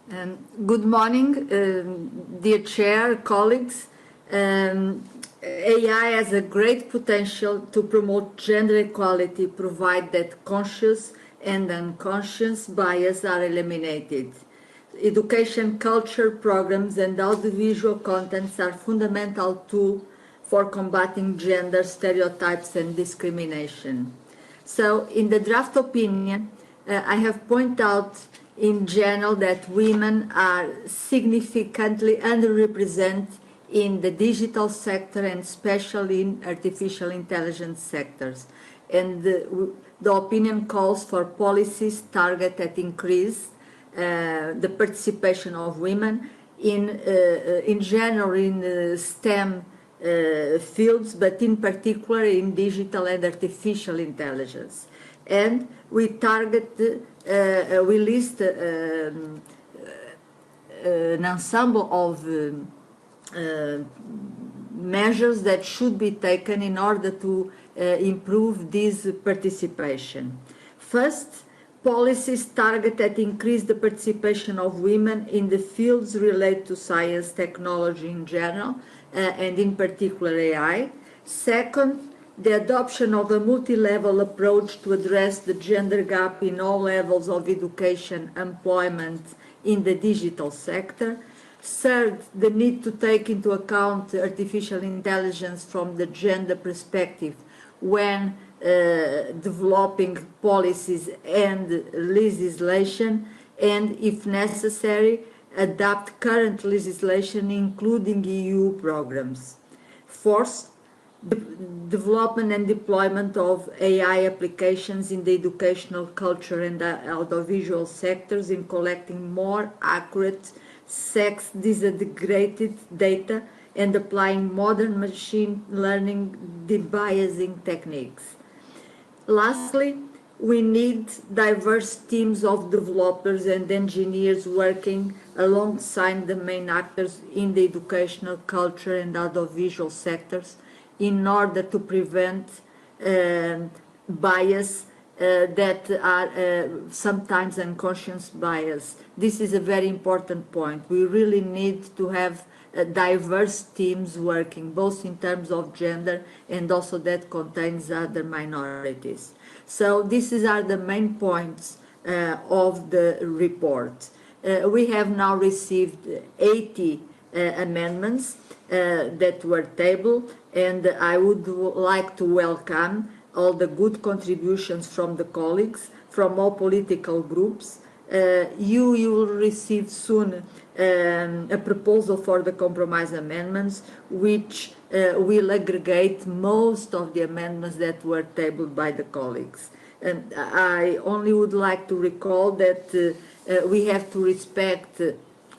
Good morning, dear Chair, colleagues. AI has a great potential to promote gender equality, provided that conscious and unconscious bias are eliminated. Education, culture programs and audiovisual contents are fundamental tools for combating gender stereotypes and discrimination. So, in the draft opinion, I have pointed out in general that women are significantly underrepresented in the digital sector and especially in artificial intelligence sectors. And the opinion calls for policies targeted at increase the participation of women in general in STEM fields, but in particular in digital and artificial intelligence. And we target, we list an ensemble of measures that should be taken in order to improve this participation. First, policies targeted at increase the participation of women in the fields related to science, technology in general, and in particular AI. Second, the adoption of a multi-level approach to address the gender gap in all levels of education, employment in the digital sector. Third, the need to take into account artificial intelligence from the gender perspective when developing policies and legislation, and if necessary, adapt current legislation, including EU programs. Fourth, the development and deployment of AI applications in the educational, culture and audiovisual sectors in collecting more accurate sex disaggregated data and applying modern machine learning debiasing techniques. Lastly, we need diverse teams of developers and engineers working alongside the main actors in the educational, culture and audiovisual sectors in order to prevent bias that are sometimes unconscious bias. This is a very important point. We really need to have diverse teams working, both in terms of gender and also that contains other minorities. So these are the main points of the report. We have now received 80 amendments that were tabled, and I would like to welcome all the good contributions from the colleagues from all political groups. You will receive soon a proposal for the compromise amendments, which will aggregate most of the amendments that were tabled by the colleagues. And I only would like to recall that we have to respect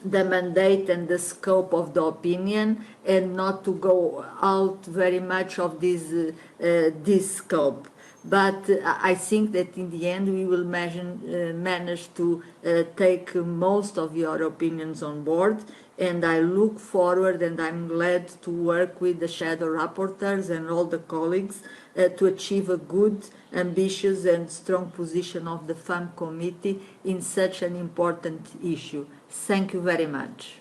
the mandate and the scope of the opinion and not to go out very much of this scope. But I think that in the end we will manage to take most of your opinions on board, and I look forward and I'm glad to work with the shadow rapporteurs and all the colleagues to achieve a good, ambitious and strong position of the FEMM committee in such an important issue. Thank you very much.